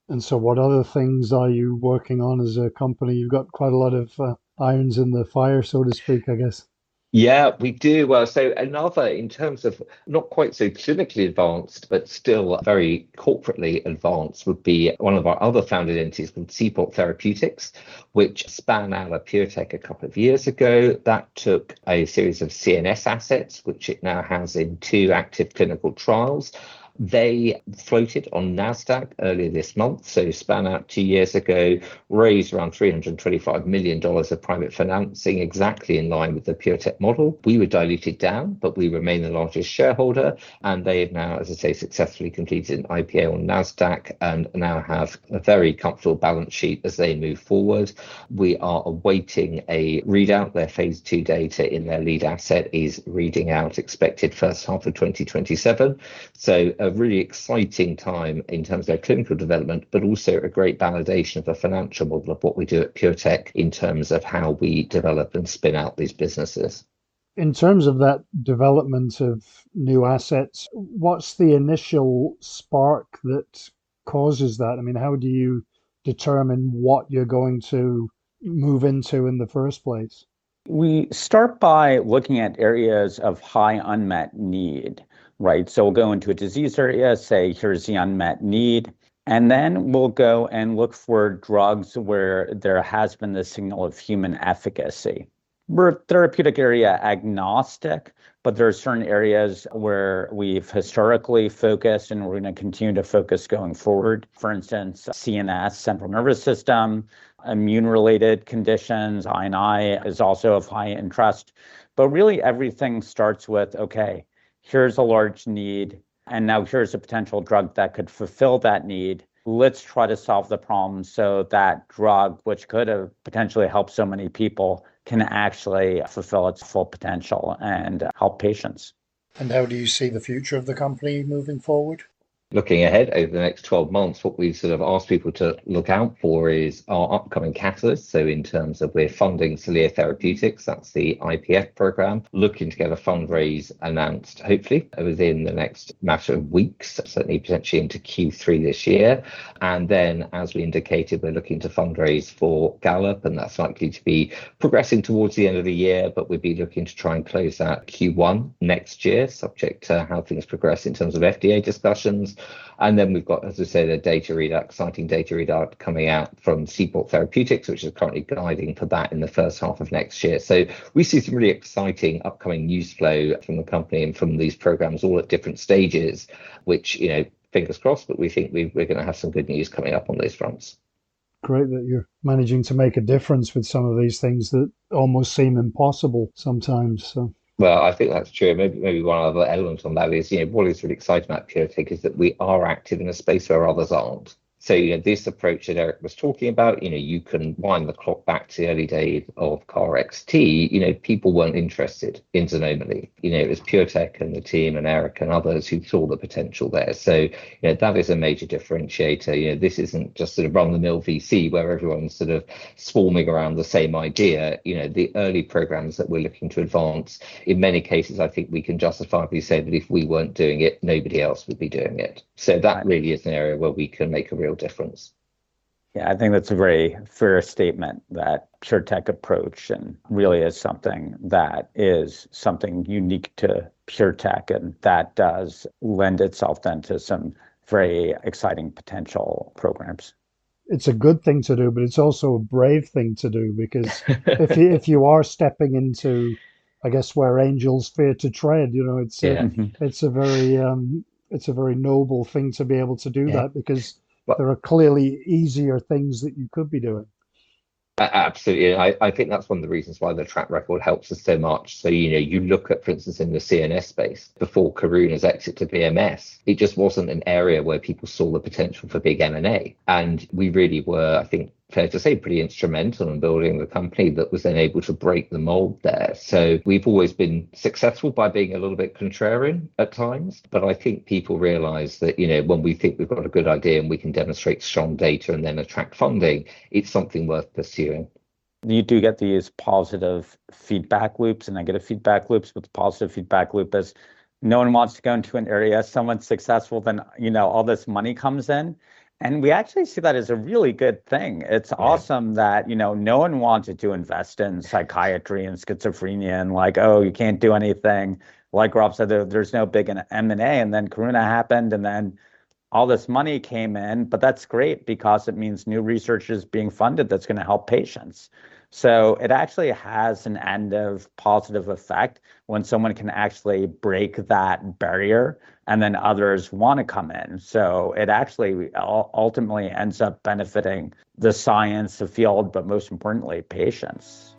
And so what other things are you working on as a company? You've got quite a lot of irons in the fire, so to speak, I guess. Yeah, we do. Well, so another, in terms of not quite so clinically advanced, but still very corporately advanced, would be one of our other founded entities called Kazia Therapeutics, which span out of PureTech a couple of years ago. That took a series of CNS assets, which it now has in 2 active clinical trials. They floated on NASDAQ earlier this month, so span out 2 years ago, raised around $325 million of private financing, exactly in line with the PureTech model. We were diluted down, but we remain the largest shareholder, and they have now, as I say, successfully completed an IPO on NASDAQ and now have a very comfortable balance sheet as they move forward. We are awaiting a readout. Their phase 2 data in their lead asset is reading out, expected first half of 2027. So a really exciting time in terms of their clinical development, but also a great validation of the financial model of what we do at PureTech in terms of how we develop and spin out these businesses. In terms of that development of new assets, what's the initial spark that causes that? I mean, how do you determine what you're going to move into in the first place? We start by looking at areas of high unmet need, right? So we'll go into a disease area, say, here's the unmet need, and then we'll go and look for drugs where there has been the signal of human efficacy. We're therapeutic area agnostic, but there are certain areas where we've historically focused and we're going to continue to focus going forward. For instance, CNS, central nervous system, immune-related conditions, I&I is also of high interest. But really everything starts with, okay, here's a large need, and now here's a potential drug that could fulfill that need. Let's try to solve the problem so that drug, which could have potentially helped so many people, can actually fulfill its full potential and help patients. And how do you see the future of the company moving forward? Looking ahead over the next 12 months, what we've sort of asked people to look out for is our upcoming catalysts. So in terms of we're funding Kazia Therapeutics, that's the IPF program, looking to get a fundraise announced, hopefully within the next matter of weeks, certainly potentially into Q3 this year. And then, as we indicated, we're looking to fundraise for Gallop, and that's likely to be progressing towards the end of the year, but we'd be looking to try and close that Q1 next year, subject to how things progress in terms of FDA discussions. And then we've got, as I say, the data readout, exciting data readout coming out from Kazia Therapeutics, which is currently guiding for that in the first half of next year. So we see some really exciting upcoming news flow from the company and from these programs all at different stages, which, fingers crossed, but we think we're going to have some good news coming up on those fronts. Great that you're managing to make a difference with some of these things that almost seem impossible sometimes. So. Well, I think that's true. Maybe one other element on that is, what is really exciting about PureTech is that we are active in a space where others aren't. So, this approach that Eric was talking about, you can wind the clock back to the early days of CAR-XT. People weren't interested in xanomeline. It was PureTech and the team and Eric and others who saw the potential there. So, that is a major differentiator. This isn't just sort of run-of-the-mill VC where everyone's sort of swarming around the same idea. The early programs that we're looking to advance, in many cases, I think we can justifiably say that if we weren't doing it, nobody else would be doing it. So that really is an area where we can make a real difference. Yeah, I think that's a very fair statement, that PureTech approach and really is something that is something unique to PureTech, and that does lend itself then to some very exciting potential programs. It's a good thing to do, but it's also a brave thing to do, because if you are stepping into, I guess, where angels fear to tread, it's a very noble thing to be able to do that, because there are clearly easier things that you could be doing. Absolutely. I think that's one of the reasons why the track record helps us so much. So, you look at, for instance, in the CNS space, before Karuna's exit to BMS, it just wasn't an area where people saw the potential for big M&A. And we really were, I think, fair to say, pretty instrumental in building the company that was then able to break the mold there. So we've always been successful by being a little bit contrarian at times. But I think people realize that, when we think we've got a good idea and we can demonstrate strong data and then attract funding, it's something worth pursuing. You do get these positive feedback loops and negative feedback loops, but the positive feedback loop is no one wants to go into an area, someone's successful, then, all this money comes in. And we actually see that as a really good thing. It's awesome that, no one wanted to invest in psychiatry and schizophrenia and like, oh, you can't do anything. Like Rob said, there's no big M&A. And then Karuna happened and then all this money came in. But that's great because it means new research is being funded that's going to help patients. So it actually has an end of positive effect when someone can actually break that barrier and then others want to come in. So it actually ultimately ends up benefiting the science, the field, but most importantly, patients.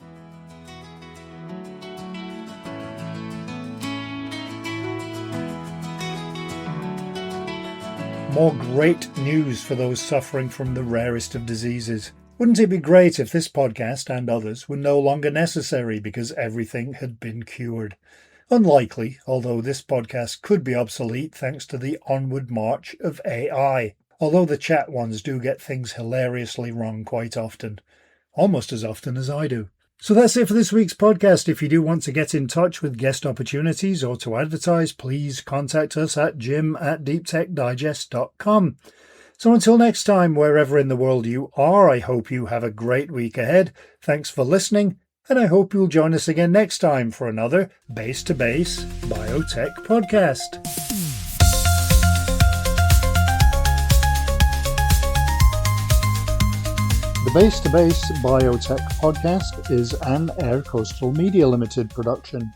More great news for those suffering from the rarest of diseases. Wouldn't it be great if this podcast and others were no longer necessary because everything had been cured? Unlikely, although this podcast could be obsolete thanks to the onward march of AI. Although the chat ones do get things hilariously wrong quite often. Almost as often as I do. So that's it for this week's podcast. If you do want to get in touch with guest opportunities or to advertise, please contact us at jim@deeptechdigest.com. So until next time, wherever in the world you are, I hope you have a great week ahead. Thanks for listening, and I hope you'll join us again next time for another Base to Base Biotech podcast. The Base to Base Biotech podcast is an Air Coastal Media Limited production.